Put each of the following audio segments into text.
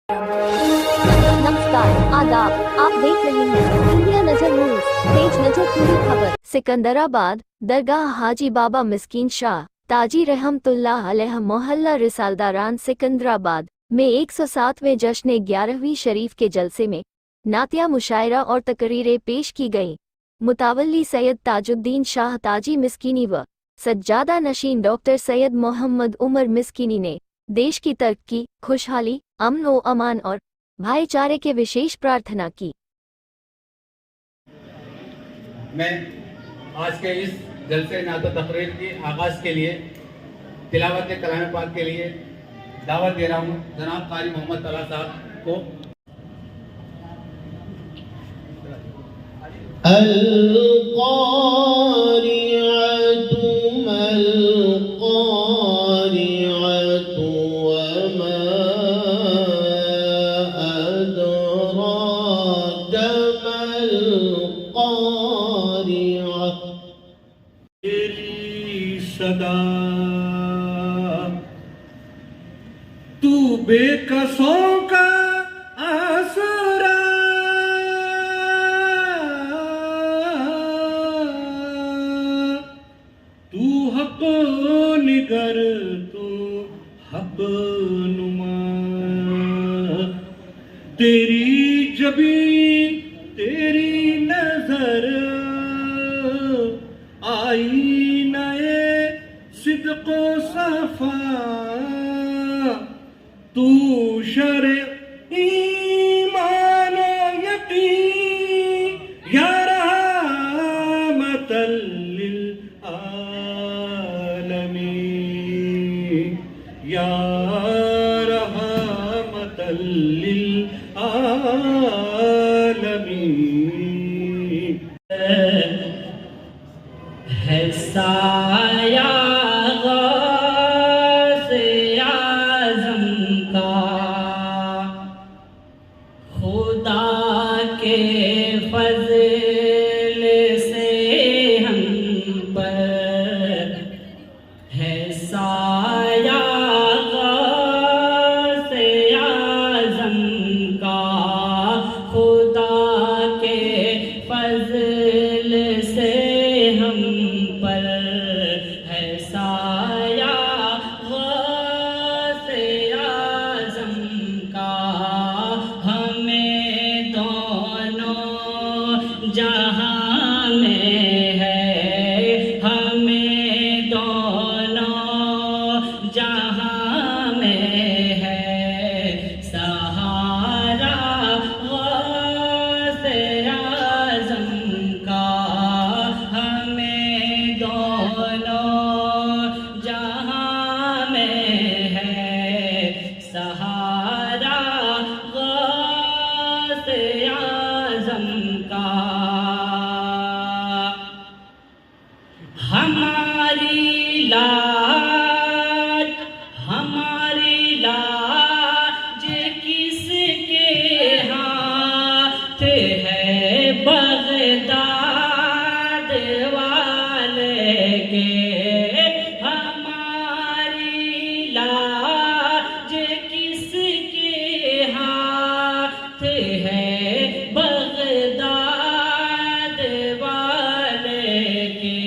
नमस्कार, आदाब, आप देख रहे हैं इंडिया नजर न्यूज, पेज नजर पूरी खबर। सिकंदराबाद दरगाह हाजी बाबा मिस्कीन शाह ताजी रहमतुल्लाह अलैह मोहल्ला रिसालदारान सिकंदराबाद में 107वें जश्न 11वीं शरीफ के जलसे में नातिया मुशायरा और तकरीरें पेश की गईं। मुतावल्ली सैयद ताजुद्दीन शाह ताजी मिस्कीनी व सज्जादा नशीन डॉक्टर सैयद मोहम्मद उमर मिस्कीनी ने देश की तरक्की, खुशहाली, अमन व अमान और भाईचारे के विशेष प्रार्थना की। मैं आज के इस जलसे नात तकरीर की आगाज़ के लिए तिलावत कलाम पाक के लिए दावत दे रहा हूँ जनाब कारी मोहम्मद तला साहब को। तेरी सदा तू बेकसों का आसरा, तू हक निगर, तू हक नुमा, तेरी जबीन तेरी नजर आई नए सिद्को सफा, तू शर ईमान यकीन या रहमतल लिल आलमीन, या रहमतल लिल आलमीन। है साया गौसे आज़म का खुदा के फज़ल से हम पर, है साया गौसे आज़म का खुदा के फज़ल से हम पर, है साया गौसे आज़म का हमें दोनों जहां में है, हमें दोनों जहां में है सहारा गौसे आज़म का, हमें दोनों जहां में है सहारा गौसे आज़म का। हमारी लाज किसके हाथ है, बगदाद वाले के, हमारी लाज किसके हाथ है, बगदाद वाले के,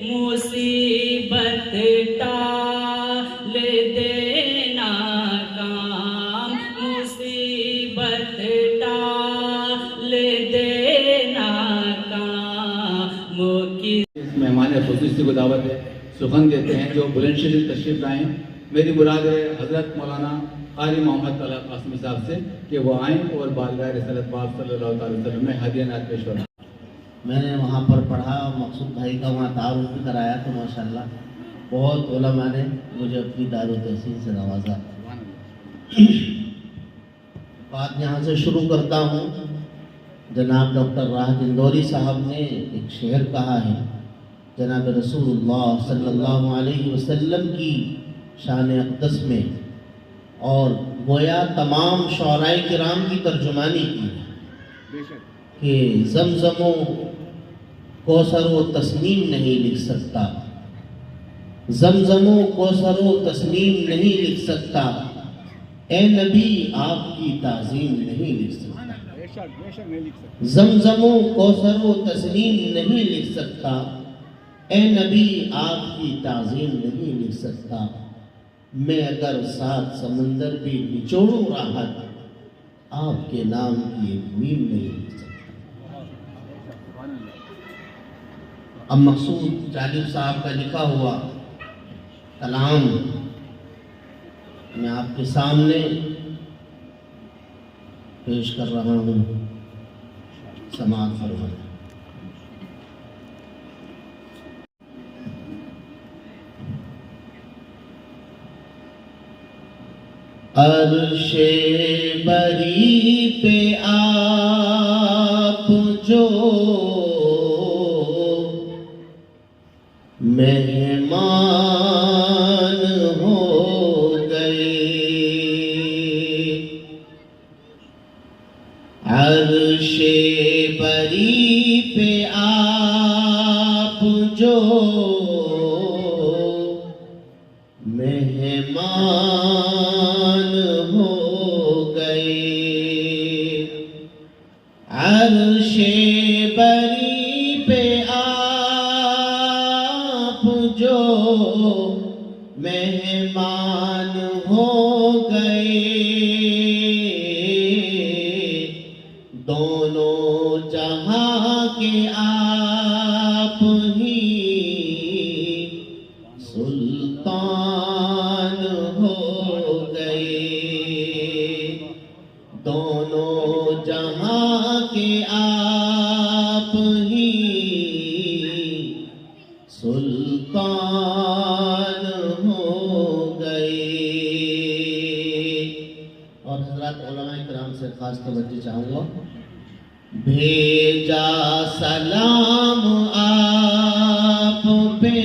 मुसीबत टाल देना काम, मुसीबत टाल देना काम की। इस मेहमान खुसूसी को दावत है, सुखन देते हैं जो बुलंदशहर तशरीफ लाएँ। मेरी मुराद है हज़रत मौलाना कारी मोहम्मद तला कासमी साहब से कि वो आएँ और बारगाह रसूलुल्लाह सल्लल्लाहु अलैहि वसल्लम में हदियात पेश करें। मैंने वहाँ पर पढ़ा, मकसूद भाई का वहाँ तारुफ भी कराया, तो माशाल्लाह बहुत उलमा ने मुझे अपनी दारुल तहसीन से नवाजा। बात यहाँ से शुरू करता हूँ। जनाब डॉक्टर राहत इंदौरी साहब ने एक शेर कहा है, जनाब रसूलुल्लाह सल्लल्लाहु अलैहि वसल्लम की शान अक़दस में, और गोया तमाम शौराए किराम की तर्जुमानी की कि ज़मज़मो कोसर व तस्नीम नहीं लिख सकता, ज़मज़मो कोसर व तस्नीम नहीं लिख सकता, اے نبی آپ کی تعظیم نہیں لکھ سکتا، زمزم و کوثر و تسنیم نہیں لکھ سکتا، اے نبی آپ کی تعظیم نہیں لکھ سکتا، میں اگر 7 سمندر بھی نچوڑوں راحت، آپ کے نام کی ایک میم نہیں لکھ سکتا۔ اب مقصود جالب صاحب کا لکھا ہوا کلام میں آپ کے سامنے پیش کر رہا ہوں، سماعت فرمائیں۔ عرش بری پہ آپ جو مہمان ہو گئے، عرش بری پہ آپ جو مہمان ہو گئے، عرش بری پہ آپ جو مہمان ہو گئے، دونوں جہاں کے آپ ہی سلطان ہو گئے، دونوں جہاں کے آپ ہی سلطان ہو گئے۔ اور حضرات علماء کرام سے خاص توجہ چاہوں گا، بھیجا سلام آپ پہ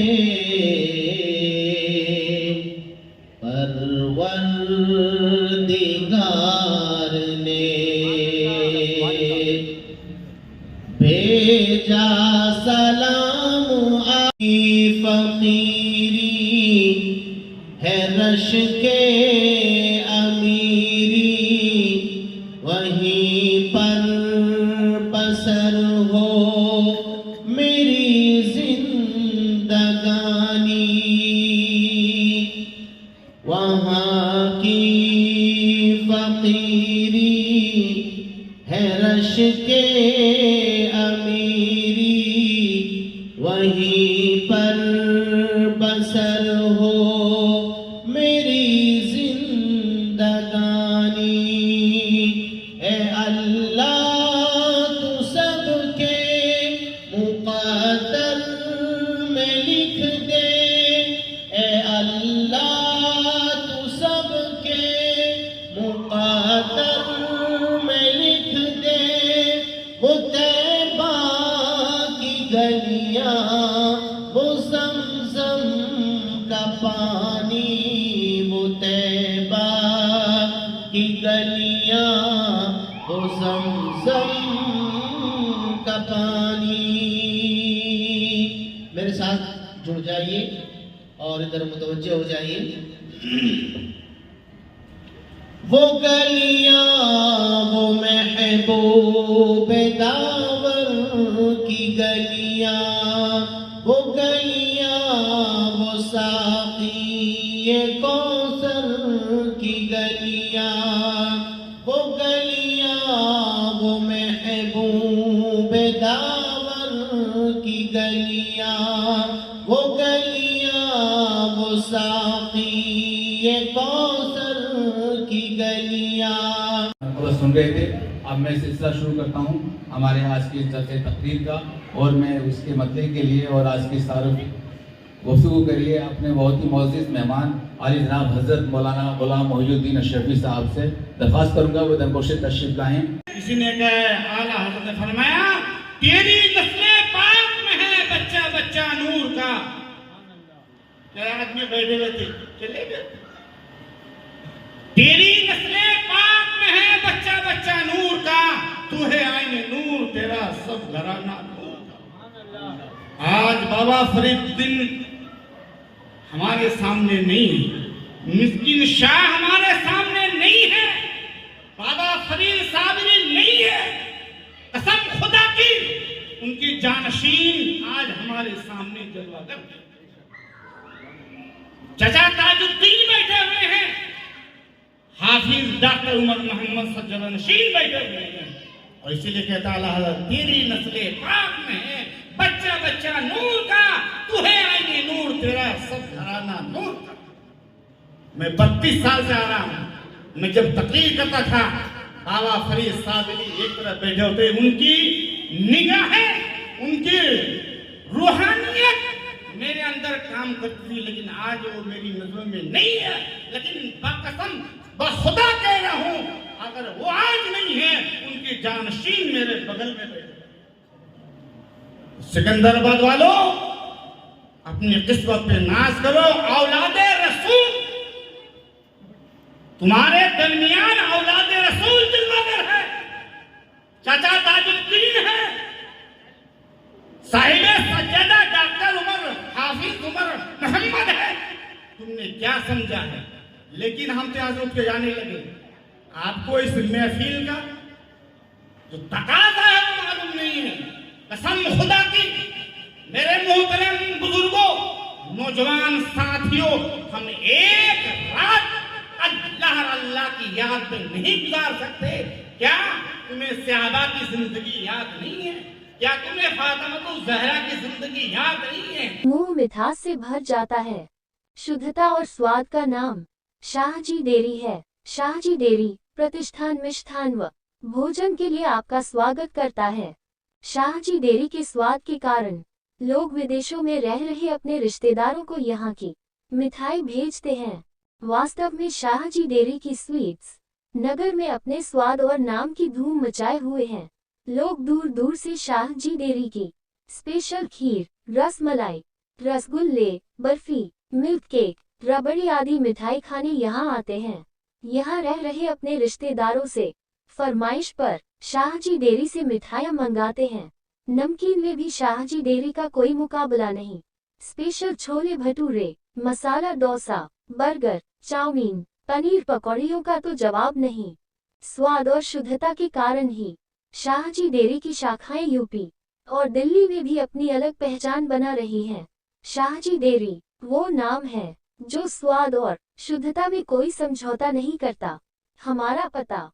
پروردگار نے، بھیجا سلام آپ کی فقیری ہے رش کے امیری، وہیں پر بسر ہو میری زندگانی، وہاں کی فقیری ہے رش کے امیری، وہیں پر بسر ہو میری زندگانی، اے اللہ تو سب کے مقدر میں لکھ دے، اے اللہ تو سب کے مقدر میں لکھ دے، وہ طیبہ کی گلیاں، وہ زمزم کا پانی، وہ طیبہ کی گلیاں، وہ زمزم کا پانی۔ میرے ساتھ جڑ جائیے اور ادھر متوجہ ہو جائیے۔ وہ گلیاں وہ محبوب داور کی گلیاں، وہ گلیاں وہ ساقی کوثر کی گلیاں، وہ گلیاں وہ محبوب داور کی گلیاں، وہ گلیاں وہ ساقی کوثر کی گلیاں۔ سن رہے تھے، اب میں سلسلہ شروع کرتا ہوں ہمارے آج کی جلسہ تقریر کا، اور میں اس کے مطلع کے لیے اور آج کی تعارف گفتگو کے لیے اپنے بہت ہی معزز مہمان عالی جناب حضرت مولانا غلام محی الدین اشرفی صاحب سے درخواست کروں گا وہ درگوش تشریف لائیں۔ کسی نے کہا، اعلیٰ حضرت نے فرمایا، تیری نسل پاک میں ہے بچہ بچہ نور کا۔ کیا آدمی بیٹھے ہوئے تھے، چلے گئے۔ تیری نسل پاک میں ہے بچہ بچہ نور کا، تو ہے آئین نور، تیرا سب گھرانہ نور کا۔ آج بابا فرید الدین ہمارے سامنے نہیں، مسکین شاہ ہمارے سامنے نہیں जानशीन आज हमारे सामने जलवागर। चचा ताजुद्दीन बैठे हुए हैं, हाफिज डॉक्टर उमर मोहम्मद सज्जनशीन बैठे हुए हैं, और इसीलिए कहता अल्लाह तेरी नस्ले पाक में है, बच्चा बच्चा नूर का, तू है आईने नूर, तेरा सब घराना नूर का। मैं 32 साल से आ रहा हूं। मैं जब तकरीर करता था, बाबा फरीद सादली एक तरफ बैठे होते, उनकी निगाहें, उनकी रूहानियत मेरे अंदर काम करती थी, लेकिन आज वो मेरी नजरों में नहीं है। लेकिन बाकसम बखुदा कह रहा हूं, अगर वो आज नहीं है, उनकी जानशीन मेरे बगल में बैठे। सिकंदराबाद वालों, अपनी किस्मत पे नाज करो। औलादे रसूल, तुम्हारे दरमियान औलादे रसूल जलवागर है, चाचा ताजुद्दीन है, साहिबे सज्जदा डॉक्टर उमर, हाफिज उमर मोहम्मद है। तुमने क्या समझा है? लेकिन हम तो आज उठ के जाने लगे। आपको इस महफिल का जो तकाजा है वो मालूम नहीं है। कसम खुदा की, मेरे मोहतरम बुजुर्गों, नौजवान साथियों, हम एक रात अल्लाह की याद में नहीं गुजार सकते। क्या तुम्हें सहाबा की जिंदगी याद नहीं है? क्या तुम्हें फातिमा ज़हरा की जिंदगी याद नहीं है? मुंह मिठास से भर जाता है। शुद्धता और स्वाद का नाम शाहजी डेयरी है। शाहजी डेयरी प्रतिष्ठान मिष्ठान व भोजन के लिए आपका स्वागत करता है। शाहजी डेयरी के स्वाद के कारण लोग विदेशों में रह रहे अपने रिश्तेदारों को यहाँ की मिठाई भेजते हैं। वास्तव में शाहजी डेयरी की स्वीट्स नगर में अपने स्वाद और नाम की धूम मचाए हुए हैं। लोग दूर दूर से शाहजी डेयरी की स्पेशल खीर, रसमलाई, रसगुल्ले, बर्फी, मिल्क केक, रबड़ी आदि मिठाई खाने यहाँ आते हैं। यहाँ रह रहे अपने रिश्तेदारों से फरमाइश पर शाहजी डेयरी से मिठाइयाँ मंगाते हैं। नमकीन में भी शाहजी डेयरी का कोई मुकाबला नहीं। Special chole bhature, masala dosa, burger, chowmein, paneer पकौड़ियों का तो जवाब नहीं। स्वाद और शुद्धता के कारण ही शाहजी डेयरी की शाखाएं यूपी और दिल्ली में भी अपनी अलग पहचान बना रही हैं। शाहजी डेयरी वो नाम है जो स्वाद और शुद्धता में कोई समझौता नहीं करता। हमारा पता